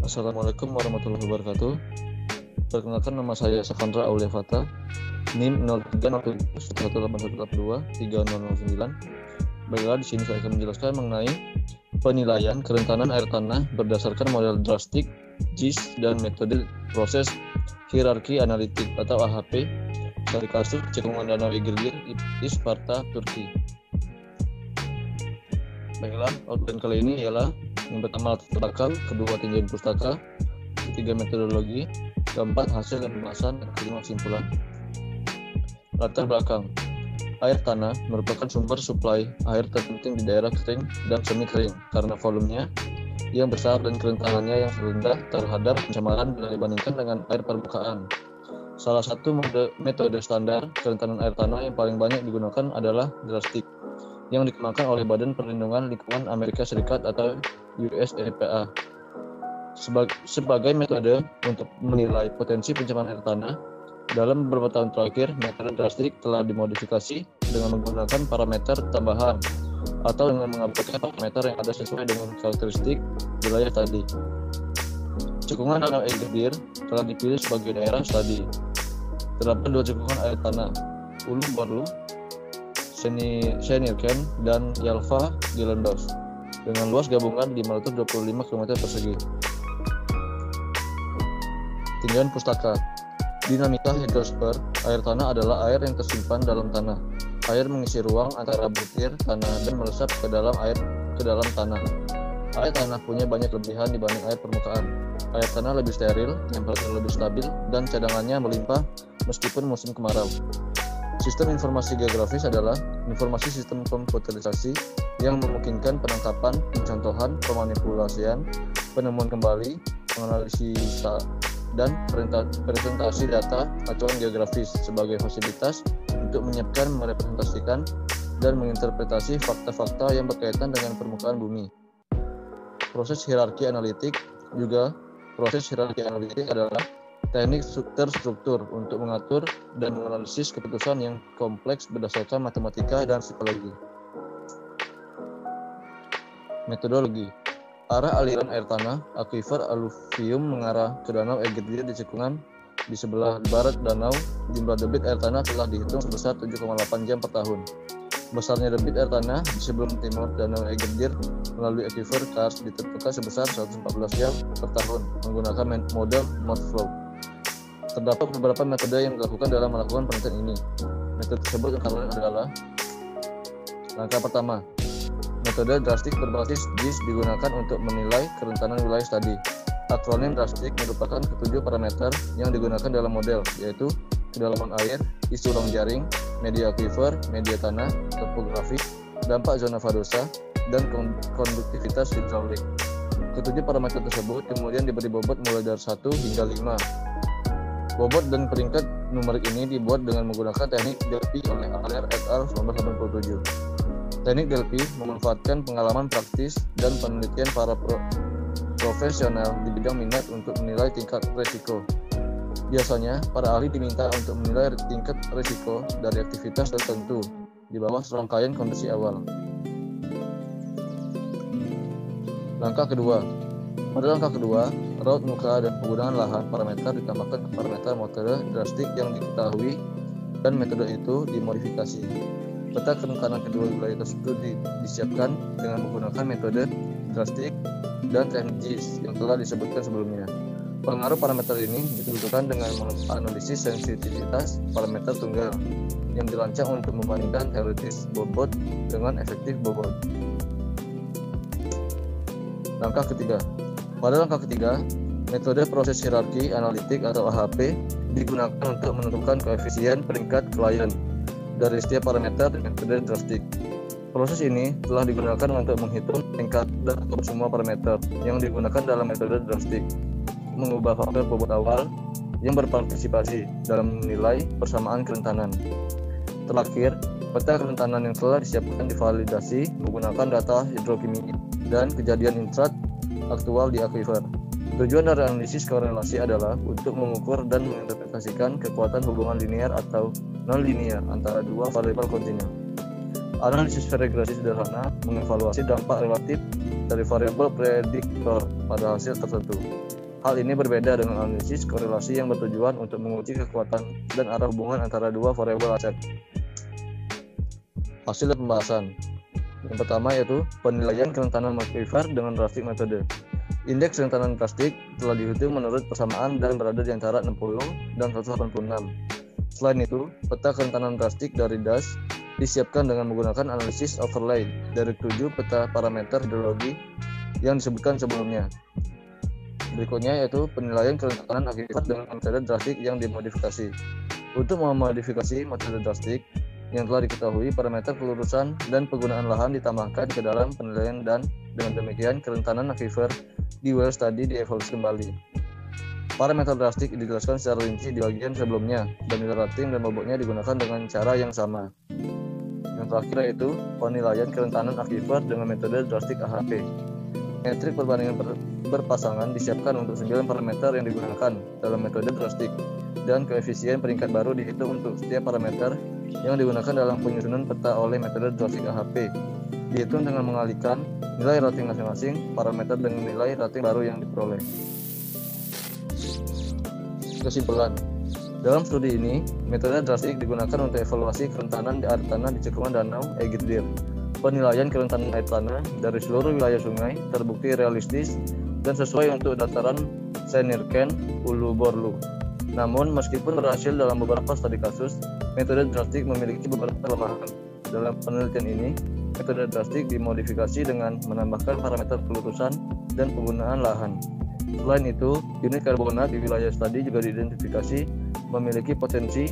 Assalamualaikum warahmatullahi wabarakatuh. Perkenalkan, nama saya Safandra Aulia Fata, NIM 03071811823009. Baiklah, di sini saya akan menjelaskan mengenai penilaian kerentanan air tanah berdasarkan model drastik, JIS, dan metode proses hierarki analitik atau AHP dari kasus cekungan danau Eğirdir, Isparta, Turki. Baiklah, outline kali ini ialah yang pertama latar belakang, kedua tinjauan pustaka, ketiga metodologi, keempat hasil dan pembahasan, dan kelima kesimpulan. Latar belakang. Air tanah merupakan sumber suplai air terpenting di daerah kering dan semi kering karena volumenya yang besar dan kerentanannya yang rendah terhadap pencemaran bila dibandingkan dengan air permukaan. Salah satu metode standar kerentanan air tanah yang paling banyak digunakan adalah drastik, yang dikembangkan oleh Badan Perlindungan Lingkungan Amerika Serikat atau US EPA. Sebagai metode untuk menilai potensi pencemaran air tanah, dalam beberapa tahun terakhir, metode drastik telah dimodifikasi dengan menggunakan parameter tambahan atau dengan mengabaikan parameter yang ada sesuai dengan karakteristik wilayah tadi. Cekungan danau Eğirdir telah dipilih sebagai daerah studi. Terdapat dua cekungan air tanah, Ulu Borlu, Senirken, dan Yalva Gilendos, dengan luas gabungan 525 km persegi. Tinjauan pustaka. Dinamika hidrosfer air tanah adalah air yang tersimpan dalam tanah. Air mengisi ruang antara butir tanah dan meresap ke dalam tanah. Air tanah punya banyak kelebihan dibanding air permukaan. Air tanah lebih steril, temperatur lebih stabil, dan cadangannya melimpah meskipun musim kemarau. Sistem informasi geografis adalah informasi sistem komputerisasi yang memungkinkan penangkapan, pencontohan, pemanipulasian, penemuan kembali, penganalisis, dan presentasi data acuan geografis sebagai fasilitas untuk menyiapkan, merepresentasikan, dan menginterpretasi fakta-fakta yang berkaitan dengan permukaan bumi. Proses hierarki analitik adalah teknik terstruktur untuk mengatur dan menganalisis keputusan yang kompleks berdasarkan matematika dan psikologi. Metodologi. Arah aliran air tanah, akuifer aluvium mengarah ke danau Eğirdir di cekungan di sebelah barat danau. Jumlah debit air tanah telah dihitung sebesar 7,8 jam per tahun. Besarnya debit air tanah di sebelah timur danau Eğirdir melalui akuifer Kars ditentukan sebesar 114 jam per tahun menggunakan model Mott's-Flow. Terdapat beberapa metode yang dilakukan dalam melakukan penelitian ini. Metode tersebut antara lain adalah: langkah pertama, metode drastik berbasis JIS digunakan untuk menilai kerentanan wilayah studi. Akronim drastik merupakan ketujuh parameter yang digunakan dalam model, yaitu kedalaman air, isi ruang jaring, media akuifer, media tanah, topografi, dampak zona vadosa, dan konduktivitas hidraulik. Ketujuh parameter tersebut kemudian diberi bobot mulai dari 1 hingga 5. Bobot dan peringkat numerik ini dibuat dengan menggunakan teknik Delphi oleh Aller et al. 1987. Teknik Delphi memanfaatkan pengalaman praktis dan penelitian para profesional di bidang minat untuk menilai tingkat risiko. Biasanya, para ahli diminta untuk menilai tingkat risiko dari aktivitas tertentu di bawah serangkaian kondisi awal. Langkah kedua. Pada langkah kedua, raut muka dan penggunaan lahan parameter ditambahkan ke parameter metode drastik yang diketahui dan metode itu dimodifikasi. Peta kerentanan kedua wilayah tersebut disiapkan dengan menggunakan metode drastik dan teknik JIS yang telah disebutkan sebelumnya. Pengaruh parameter ini ditentukan dengan menganalisis sensitivitas parameter tunggal yang dirancang untuk membandingkan teoretis bobot dengan efektif bobot. Langkah ketiga. Pada langkah ketiga, metode proses hierarki analitik atau AHP digunakan untuk menentukan koefisien peringkat klien dari setiap parameter dengan metode drastik. Proses ini telah digunakan untuk menghitung tingkat dan semua parameter yang digunakan dalam metode drastik, mengubah faktor bobot awal yang berpartisipasi dalam menilai persamaan kerentanan. Terakhir, peta kerentanan yang telah disiapkan divalidasi menggunakan data hidrokimia dan kejadian intrat aktual di akuifer. Tujuan dari analisis korelasi adalah untuk mengukur dan menginterpretasikan kekuatan hubungan linear atau non-linear antara dua variabel kontinu. Analisis regresi sederhana mengevaluasi dampak relatif dari variabel prediktor pada hasil tertentu. Hal ini berbeda dengan analisis korelasi yang bertujuan untuk menguji kekuatan dan arah hubungan antara dua variabel aset. Hasil pembahasan. Yang pertama yaitu penilaian kerentanan akuifer dengan drastik metode. Indeks kerentanan drastik telah dihitung menurut persamaan dan berada di antara 60 dan 186. Selain itu, peta kerentanan drastik dari DAS disiapkan dengan menggunakan analisis overlay dari 7 peta parameter hidrologi yang disebutkan sebelumnya. Berikutnya yaitu penilaian kerentanan akibat dengan metode drastik yang dimodifikasi. Untuk memodifikasi metode drastik yang telah diketahui, parameter kelurusan dan penggunaan lahan ditambahkan ke dalam penilaian dan dengan demikian kerentanan akifer di well study dievaluasi kembali. Parameter drastik dijelaskan secara rinci di bagian sebelumnya dan nilai rating dan bobotnya digunakan dengan cara yang sama. Yang terakhir yaitu penilaian kerentanan akifer dengan metode drastik AHP. Metrik perbandingan berpasangan disiapkan untuk 9 parameter yang digunakan dalam metode drastik dan koefisien peringkat baru dihitung untuk setiap parameter yang digunakan dalam penyusunan peta oleh metode drastik AHP. Dihitung dengan mengalihkan nilai rating masing-masing parameter dengan nilai rating baru yang diperoleh. Kesimpulan. Dalam studi ini, metode drastik digunakan untuk evaluasi kerentanan di air tanah di cekungan danau Egirdir. Penilaian kerentanan air tanah dari seluruh wilayah sungai terbukti realistis dan sesuai untuk dataran Senirken Ulu Borlu. Namun, meskipun berhasil dalam beberapa studi kasus, metode drastik memiliki beberapa kelemahan. Dalam penelitian ini, metode drastik dimodifikasi dengan menambahkan parameter kelurusan dan penggunaan lahan. Selain itu, unit karbonat di wilayah studi juga diidentifikasi memiliki potensi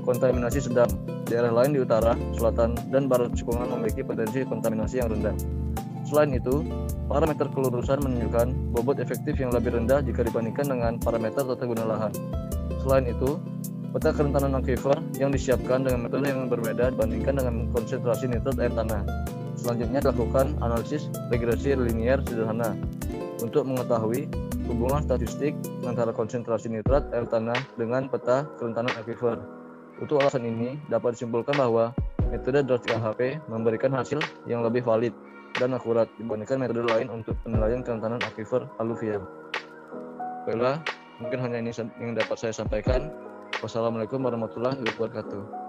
kontaminasi sedang. Daerah lain di utara, selatan, dan barat cekungan memiliki potensi kontaminasi yang rendah. Selain itu, parameter kelurusan menunjukkan bobot efektif yang lebih rendah jika dibandingkan dengan parameter tata guna lahan. Selain itu, peta kerentanan akifer yang disiapkan dengan metode yang berbeda dibandingkan dengan konsentrasi nitrat air tanah. Selanjutnya dilakukan analisis regresi linier sederhana untuk mengetahui hubungan statistik antara konsentrasi nitrat air tanah dengan peta kerentanan akifer. Untuk alasan ini, dapat disimpulkan bahwa metode drastik AHP memberikan hasil yang lebih valid dan akurat dibandingkan metode lain untuk penilaian kerentanan akifer aluvial. Baiklah, mungkin hanya ini yang dapat saya sampaikan. Wassalamualaikum warahmatullahi wabarakatuh.